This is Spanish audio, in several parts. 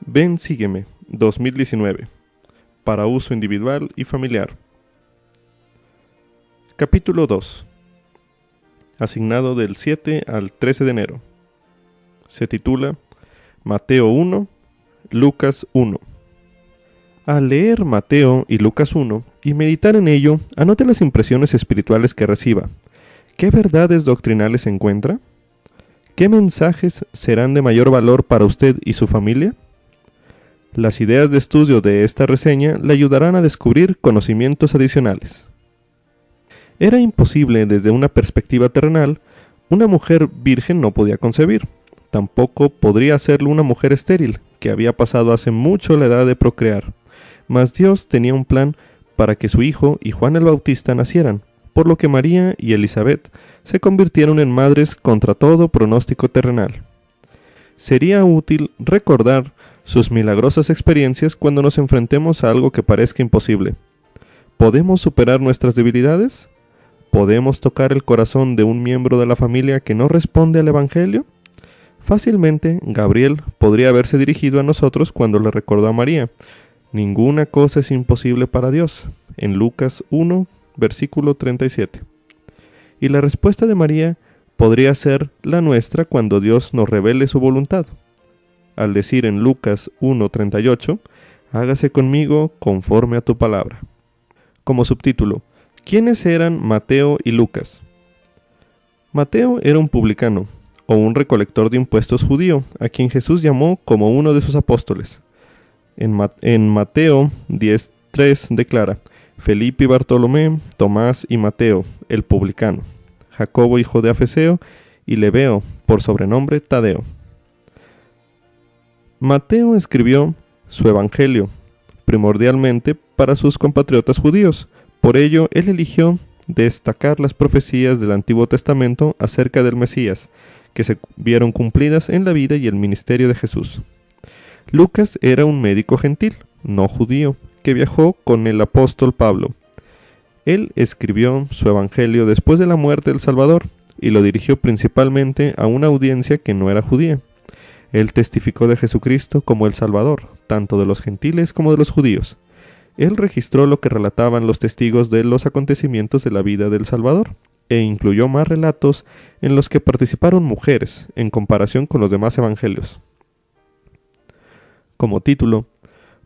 Ven, sígueme, 2019, para uso individual y familiar. Capítulo 2. Asignado del 7 al 13 de enero. Se titula Mateo 1, Lucas 1. Al leer Mateo y Lucas 1 y meditar en ello, anote las impresiones espirituales que reciba. ¿Qué verdades doctrinales encuentra? ¿Qué mensajes serán de mayor valor para usted y su familia? Las ideas de estudio de esta reseña le ayudarán a descubrir conocimientos adicionales. Era imposible desde una perspectiva terrenal. Una mujer virgen no podía concebir. Tampoco podría hacerlo una mujer estéril, que había pasado hace mucho la edad de procrear. Mas Dios tenía un plan para que su hijo y Juan el Bautista nacieran, por lo que María y Elizabeth se convirtieron en madres contra todo pronóstico terrenal. Sería útil recordar sus milagrosas experiencias cuando nos enfrentemos a algo que parezca imposible. ¿Podemos superar nuestras debilidades? ¿Podemos tocar el corazón de un miembro de la familia que no responde al Evangelio? Fácilmente, Gabriel podría haberse dirigido a nosotros cuando le recordó a María: ninguna cosa es imposible para Dios, en Lucas 1, versículo 37. Y la respuesta de María podría ser la nuestra cuando Dios nos revele su voluntad. Al decir en Lucas 1:38, hágase conmigo conforme a tu palabra. Como subtítulo, ¿quiénes eran Mateo y Lucas? Mateo era un publicano, o un recolector de impuestos judío, a quien Jesús llamó como uno de sus apóstoles. En Mateo 10:3 declara: Felipe y Bartolomé, Tomás y Mateo, el publicano, Jacobo hijo de Alfeo y Lebeo, por sobrenombre Tadeo. Mateo escribió su evangelio primordialmente para sus compatriotas judíos. Por ello, él eligió destacar las profecías del Antiguo Testamento acerca del Mesías, que se vieron cumplidas en la vida y el ministerio de Jesús. Lucas era un médico gentil, no judío, que viajó con el apóstol Pablo. Él escribió su evangelio después de la muerte del Salvador y lo dirigió principalmente a una audiencia que no era judía. Él testificó de Jesucristo como el Salvador, tanto de los gentiles como de los judíos. Él registró lo que relataban los testigos de los acontecimientos de la vida del Salvador, e incluyó más relatos en los que participaron mujeres, en comparación con los demás evangelios. Como título,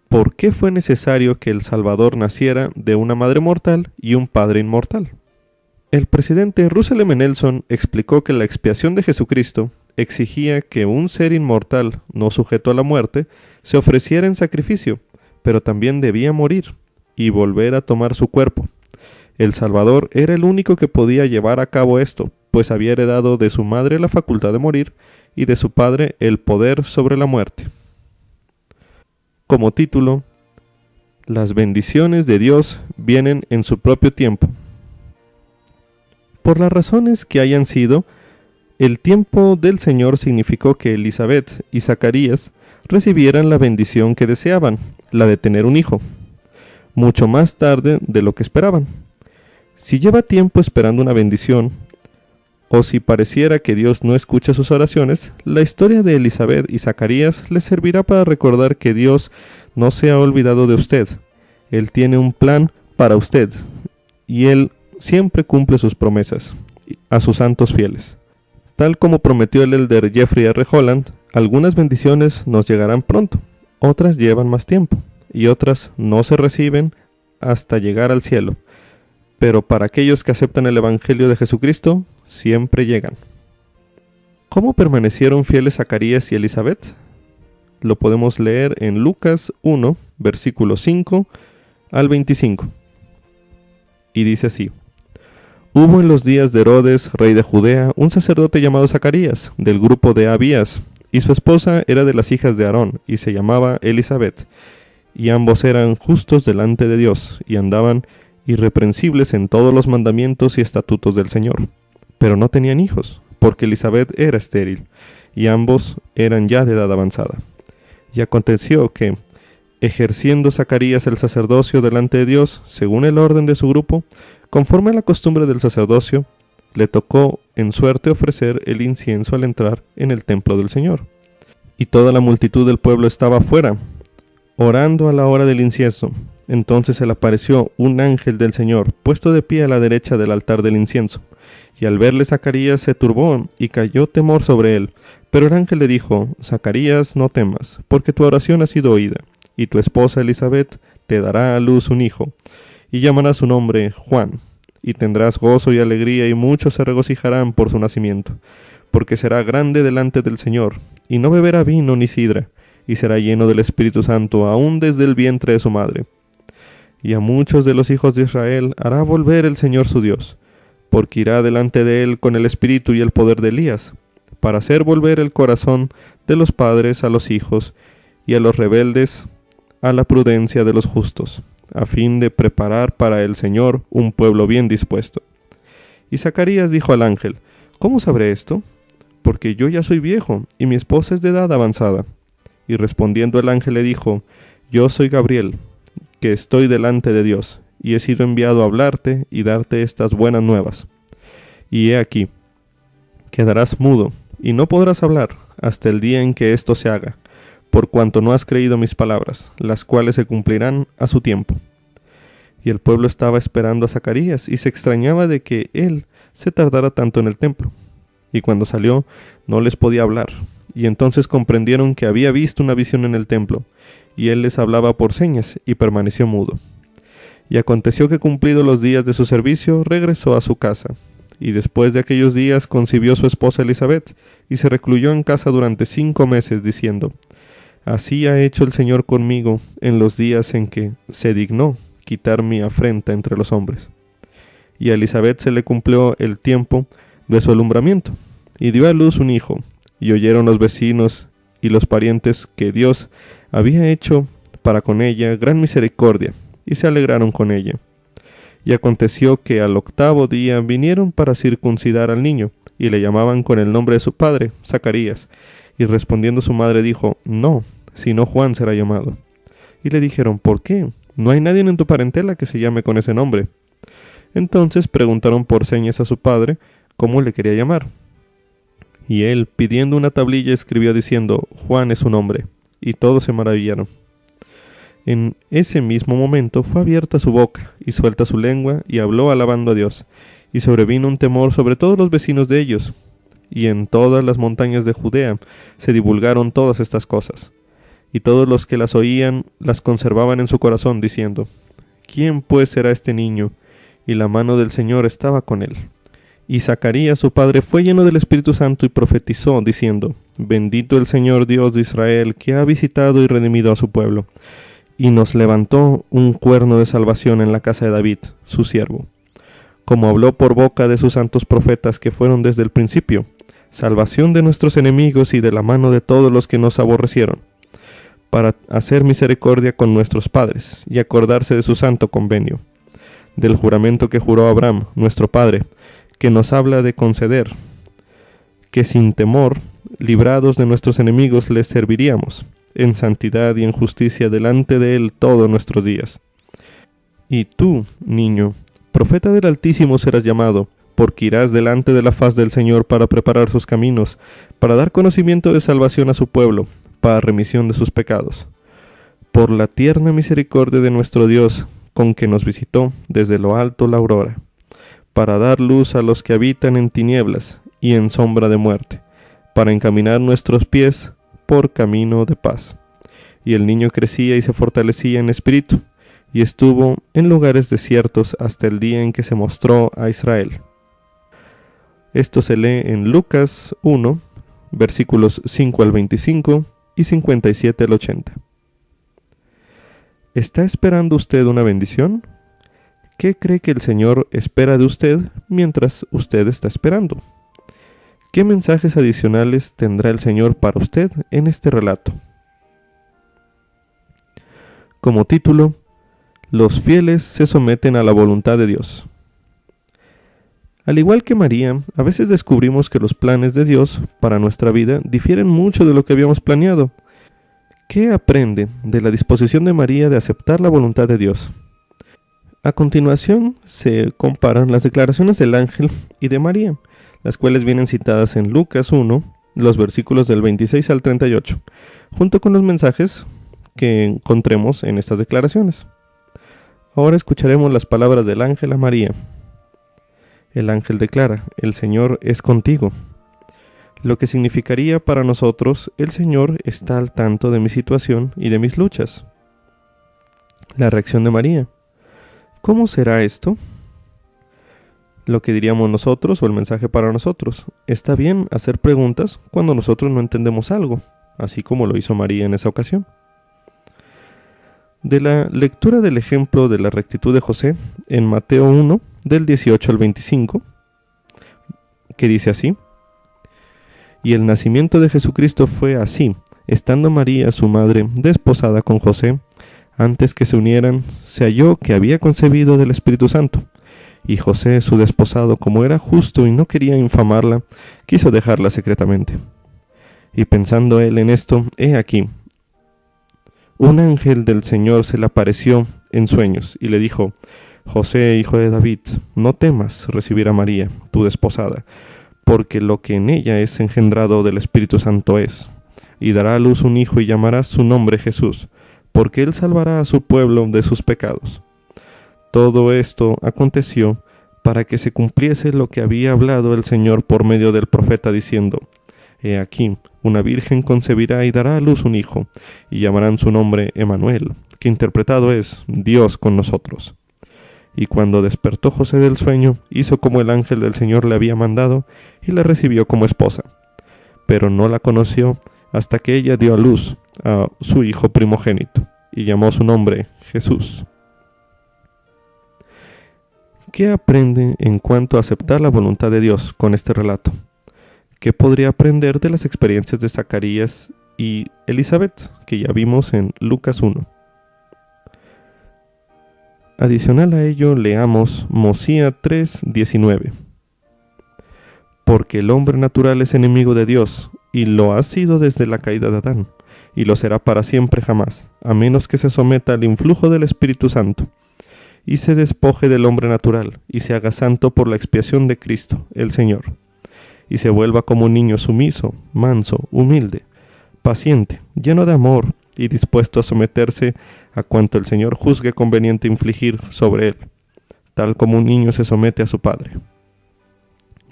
¿por qué fue necesario que el Salvador naciera de una madre mortal y un padre inmortal? El presidente Russell M. Nelson explicó que la expiación de Jesucristo exigía que un ser inmortal, no sujeto a la muerte, se ofreciera en sacrificio, pero también debía morir y volver a tomar su cuerpo. El Salvador era el único que podía llevar a cabo esto, pues había heredado de su madre la facultad de morir y de su padre el poder sobre la muerte. Como título, las bendiciones de Dios vienen en su propio tiempo. Por las razones que hayan sido, el tiempo del Señor significó que Elizabeth y Zacarías recibieran la bendición que deseaban, la de tener un hijo, mucho más tarde de lo que esperaban. Si lleva tiempo esperando una bendición, o si pareciera que Dios no escucha sus oraciones, la historia de Elizabeth y Zacarías le servirá para recordar que Dios no se ha olvidado de usted. Él tiene un plan para usted, y Él siempre cumple sus promesas a sus santos fieles. Tal como prometió el elder Jeffrey R. Holland, algunas bendiciones nos llegarán pronto, otras llevan más tiempo, y otras no se reciben hasta llegar al cielo. Pero para aquellos que aceptan el Evangelio de Jesucristo, siempre llegan. ¿Cómo permanecieron fieles Zacarías y Elizabeth? Lo podemos leer en Lucas 1, versículos 5 al 25. Y dice así: Hubo en los días de Herodes, rey de Judea, un sacerdote llamado Zacarías, del grupo de Abías, y su esposa era de las hijas de Aarón, y se llamaba Elizabeth. Y ambos eran justos delante de Dios, y andaban irreprensibles en todos los mandamientos y estatutos del Señor. Pero no tenían hijos, porque Elizabeth era estéril, y ambos eran ya de edad avanzada. Y aconteció que, ejerciendo Zacarías el sacerdocio delante de Dios, según el orden de su grupo, conforme a la costumbre del sacerdocio, le tocó en suerte ofrecer el incienso al entrar en el templo del Señor. y toda la multitud del pueblo estaba afuera, orando a la hora del incienso. Entonces se le apareció un ángel del Señor, puesto de pie a la derecha del altar del incienso. Y al verle Zacarías se turbó y cayó temor sobre él. Pero el ángel le dijo: Zacarías, no temas, porque tu oración ha sido oída, y tu esposa Elisabet te dará a luz un hijo, y llamarás su nombre Juan. Y tendrás gozo y alegría, y muchos se regocijarán por su nacimiento, porque será grande delante del Señor, y no beberá vino ni sidra, y será lleno del Espíritu Santo aún desde el vientre de su madre. Y a muchos de los hijos de Israel hará volver el Señor su Dios, porque irá delante de él con el espíritu y el poder de Elías, para hacer volver el corazón de los padres a los hijos, y a los rebeldes a la prudencia de los justos, a fin de preparar para el Señor un pueblo bien dispuesto. Y Zacarías dijo al ángel: ¿Cómo sabré esto? Porque yo ya soy viejo, y mi esposa es de edad avanzada. Y respondiendo el ángel le dijo: Yo soy Gabriel, que estoy delante de Dios, y he sido enviado a hablarte y darte estas buenas nuevas. Y he aquí, quedarás mudo, y no podrás hablar, hasta el día en que esto se haga, por cuanto no has creído mis palabras, las cuales se cumplirán a su tiempo. Y el pueblo estaba esperando a Zacarías, y se extrañaba de que él se tardara tanto en el templo. Y cuando salió, no les podía hablar. Y entonces comprendieron que había visto una visión en el templo, y él les hablaba por señas, y permaneció mudo. Y aconteció que cumplidos los días de su servicio, regresó a su casa. Y después de aquellos días concibió su esposa Elisabet, y se recluyó en casa durante 5 meses, diciendo: Así ha hecho el Señor conmigo en los días en que se dignó quitar mi afrenta entre los hombres. Y a Elisabet se le cumplió el tiempo de su alumbramiento, y dio a luz un hijo, y oyeron los vecinos y los parientes que Dios había hecho para con ella gran misericordia, y se alegraron con ella. Y aconteció que al 8º día vinieron para circuncidar al niño, y le llamaban con el nombre de su padre, Zacarías. Y respondiendo su madre dijo: No, sino Juan será llamado. Y le dijeron: ¿Por qué? No hay nadie en tu parentela que se llame con ese nombre. Entonces preguntaron por señas a su padre cómo le quería llamar. Y él, pidiendo una tablilla, escribió diciendo: Juan es su nombre. Y todos se maravillaron. En ese mismo momento fue abierta su boca y suelta su lengua, y habló alabando a Dios. Y sobrevino un temor sobre todos los vecinos de ellos. Y en todas las montañas de Judea se divulgaron todas estas cosas. Y todos los que las oían las conservaban en su corazón, diciendo: ¿Quién pues será este niño? Y la mano del Señor estaba con él. Y Zacarías su padre fue lleno del Espíritu Santo y profetizó, diciendo: Bendito el Señor Dios de Israel, que ha visitado y redimido a su pueblo, y nos levantó un cuerno de salvación en la casa de David, su siervo, como habló por boca de sus santos profetas que fueron desde el principio, salvación de nuestros enemigos y de la mano de todos los que nos aborrecieron, para hacer misericordia con nuestros padres y acordarse de su santo convenio, del juramento que juró Abraham, nuestro padre, que nos habla de conceder, que sin temor, librados de nuestros enemigos, les serviríamos, en santidad y en justicia delante de él todos nuestros días. Y tú, niño, profeta del Altísimo serás llamado, porque irás delante de la faz del Señor para preparar sus caminos, para dar conocimiento de salvación a su pueblo, para remisión de sus pecados. Por la tierna misericordia de nuestro Dios, con que nos visitó desde lo alto la aurora, para dar luz a los que habitan en tinieblas y en sombra de muerte, para encaminar nuestros pies por camino de paz. Y el niño crecía y se fortalecía en espíritu, y estuvo en lugares desiertos hasta el día en que se mostró a Israel. Esto se lee en Lucas 1, versículos 5 al 25 y 57 al 80. ¿Está esperando usted una bendición? ¿Qué cree que el Señor espera de usted mientras usted está esperando? ¿Qué mensajes adicionales tendrá el Señor para usted en este relato? Como título, los fieles se someten a la voluntad de Dios. Al igual que María, a veces descubrimos que los planes de Dios para nuestra vida difieren mucho de lo que habíamos planeado. ¿Qué aprende de la disposición de María de aceptar la voluntad de Dios? A continuación se comparan las declaraciones del ángel y de María, las cuales vienen citadas en Lucas 1, los versículos del 26 al 38, junto con los mensajes que encontremos en estas declaraciones. Ahora escucharemos las palabras del ángel a María. El ángel declara: el Señor es contigo. Lo que significaría para nosotros: el Señor está al tanto de mi situación y de mis luchas. La reacción de María: ¿cómo será esto? Lo que diríamos nosotros, o el mensaje para nosotros: está bien hacer preguntas cuando nosotros no entendemos algo, así como lo hizo María en esa ocasión. De la lectura del ejemplo de la rectitud de José en Mateo 1, del 18 al 25, que dice así: y el nacimiento de Jesucristo fue así: estando María, su madre, desposada con José, antes que se unieran, se halló que había concebido del Espíritu Santo. Y José, su desposado, como era justo y no quería infamarla, quiso dejarla secretamente. Y pensando él en esto, he aquí, un ángel del Señor se le apareció en sueños y le dijo: José, hijo de David, no temas recibir a María, tu desposada, porque lo que en ella es engendrado del Espíritu Santo es, y dará a luz un hijo y llamará su nombre Jesús, porque él salvará a su pueblo de sus pecados. Todo esto aconteció para que se cumpliese lo que había hablado el Señor por medio del profeta diciendo: he aquí, una virgen concebirá y dará a luz un hijo, y llamarán su nombre Emmanuel, que interpretado es Dios con nosotros. Y cuando despertó José del sueño, hizo como el ángel del Señor le había mandado, y la recibió como esposa. Pero no la conoció hasta que ella dio a luz a su hijo primogénito, y llamó su nombre Jesús. ¿Qué aprende en cuanto a aceptar la voluntad de Dios con este relato? ¿Qué podría aprender de las experiencias de Zacarías y Elizabeth, que ya vimos en Lucas 1? Adicional a ello, leamos Mosía 3:19. Porque el hombre natural es enemigo de Dios, y lo ha sido desde la caída de Adán, y lo será para siempre jamás, a menos que se someta al influjo del Espíritu Santo, y se despoje del hombre natural, y se haga santo por la expiación de Cristo, el Señor, y se vuelva como un niño sumiso, manso, humilde, paciente, lleno de amor, y dispuesto a someterse a cuanto el Señor juzgue conveniente infligir sobre él, tal como un niño se somete a su padre.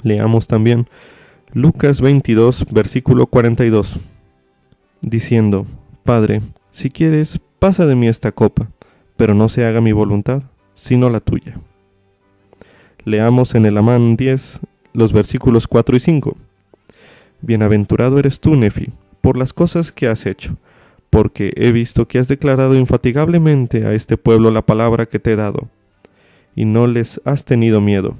Leamos también Lucas 22, versículo 42, diciendo: Padre, si quieres, pasa de mí esta copa, pero no se haga mi voluntad, sino la tuya. Leamos en el Amán 10, los versículos 4 y 5. Bienaventurado eres tú, Nefi, por las cosas que has hecho, porque he visto que has declarado infatigablemente a este pueblo la palabra que te he dado, y no les has tenido miedo,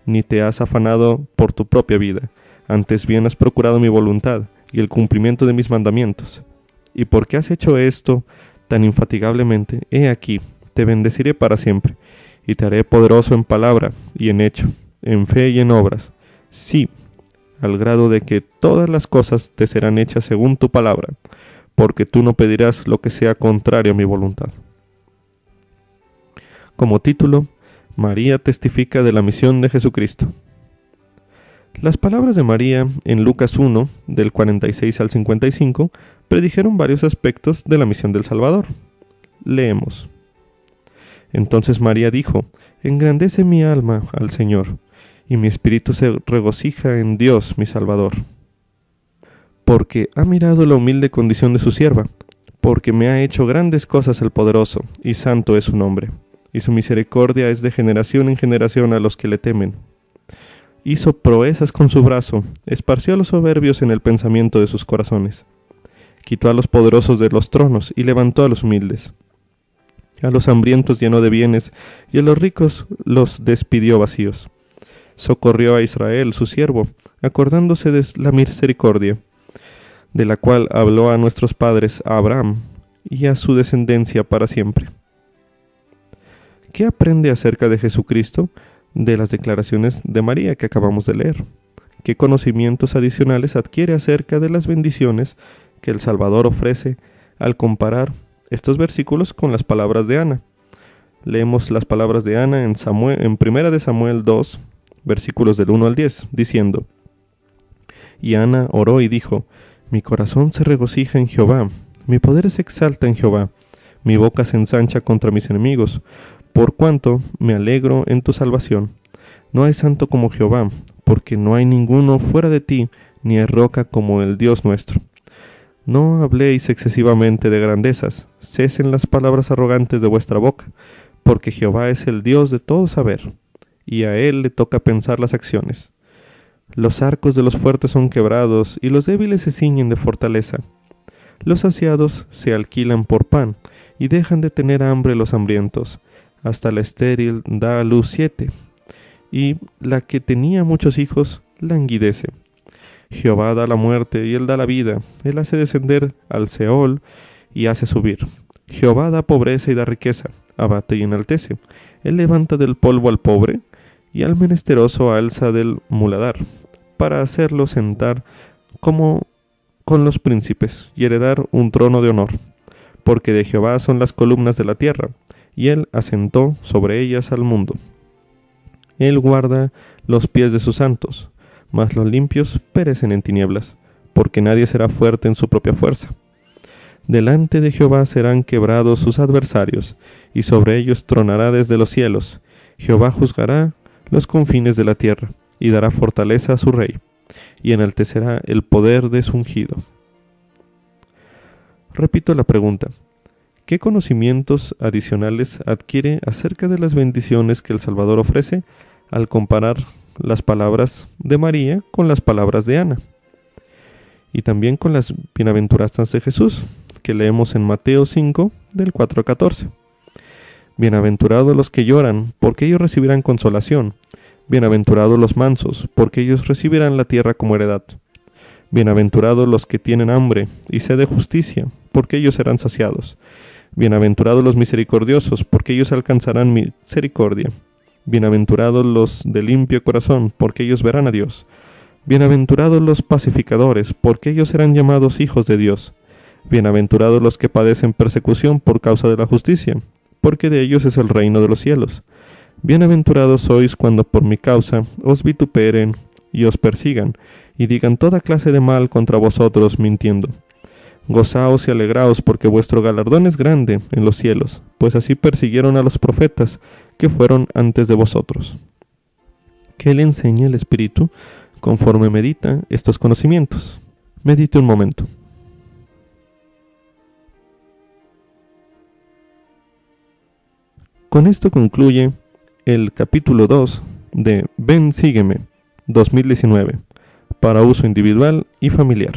ni te has afanado por tu propia vida, antes bien has procurado mi voluntad y el cumplimiento de mis mandamientos. Y porque has hecho esto tan infatigablemente, he aquí, te bendeciré para siempre, y te haré poderoso en palabra y en hecho, en fe y en obras, sí, al grado de que todas las cosas te serán hechas según tu palabra, porque tú no pedirás lo que sea contrario a mi voluntad. Como título, María testifica de la misión de Jesucristo. Las palabras de María en Lucas 1, del 46 al 55, predijeron varios aspectos de la misión del Salvador. Leemos. Entonces María dijo: engrandece mi alma al Señor, y mi espíritu se regocija en Dios mi Salvador. Porque ha mirado la humilde condición de su sierva, porque me ha hecho grandes cosas el poderoso, y santo es su nombre, y su misericordia es de generación en generación a los que le temen. Hizo proezas con su brazo, esparció a los soberbios en el pensamiento de sus corazones. Quitó a los poderosos de los tronos y levantó a los humildes. A los hambrientos llenó de bienes, y a los ricos los despidió vacíos. Socorrió a Israel, su siervo, acordándose de la misericordia, de la cual habló a nuestros padres, a Abraham, y a su descendencia para siempre. ¿Qué aprende acerca de Jesucristo de las declaraciones de María que acabamos de leer? ¿Qué conocimientos adicionales adquiere acerca de las bendiciones que el Salvador ofrece al comparar estos versículos con las palabras de Ana? Leemos las palabras de Ana en 1 de Samuel 2, versículos del 1 al 10, diciendo: Y Ana oró y dijo: Mi corazón se regocija en Jehová, mi poder se exalta en Jehová, mi boca se ensancha contra mis enemigos, por cuanto me alegro en tu salvación. No hay santo como Jehová, porque no hay ninguno fuera de ti, ni hay roca como el Dios nuestro. No habléis excesivamente de grandezas, cesen las palabras arrogantes de vuestra boca, porque Jehová es el Dios de todo saber, y a él le toca pensar las acciones. Los arcos de los fuertes son quebrados, y los débiles se ciñen de fortaleza. Los saciados se alquilan por pan, y dejan de tener hambre los hambrientos. Hasta la estéril da a luz 7, y la que tenía muchos hijos languidece. Jehová da la muerte y él da la vida, él hace descender al Seol y hace subir. Jehová da pobreza y da riqueza, abate y enaltece. Él levanta del polvo al pobre, y al menesteroso alza del muladar, para hacerlo sentar como con los príncipes, y heredar un trono de honor. Porque de Jehová son las columnas de la tierra, y él asentó sobre ellas al mundo. Él guarda los pies de sus santos, mas los limpios perecen en tinieblas, porque nadie será fuerte en su propia fuerza. Delante de Jehová serán quebrados sus adversarios, y sobre ellos tronará desde los cielos. Jehová juzgará los confines de la tierra, y dará fortaleza a su rey, y enaltecerá el poder de su ungido. Repito la pregunta: ¿qué conocimientos adicionales adquiere acerca de las bendiciones que el Salvador ofrece al comparar las palabras de María con las palabras de Ana? Y también con las bienaventuranzas de Jesús, que leemos en Mateo 5, del 4 al 14. Bienaventurados los que lloran, porque ellos recibirán consolación. Bienaventurados los mansos, porque ellos recibirán la tierra como heredad. Bienaventurados los que tienen hambre y sed de justicia, porque ellos serán saciados. Bienaventurados los misericordiosos, porque ellos alcanzarán misericordia. Bienaventurados los de limpio corazón, porque ellos verán a Dios. Bienaventurados los pacificadores, porque ellos serán llamados hijos de Dios. Bienaventurados los que padecen persecución por causa de la justicia, porque de ellos es el reino de los cielos. Bienaventurados sois cuando por mi causa os vituperen y os persigan, y digan toda clase de mal contra vosotros mintiendo. Gozaos y alegraos, porque vuestro galardón es grande en los cielos, pues así persiguieron a los profetas que fueron antes de vosotros. Que le enseñe el Espíritu conforme medita estos conocimientos. Medite un momento. Con esto concluye el capítulo 2 de Ven Sígueme 2019 para uso individual y familiar.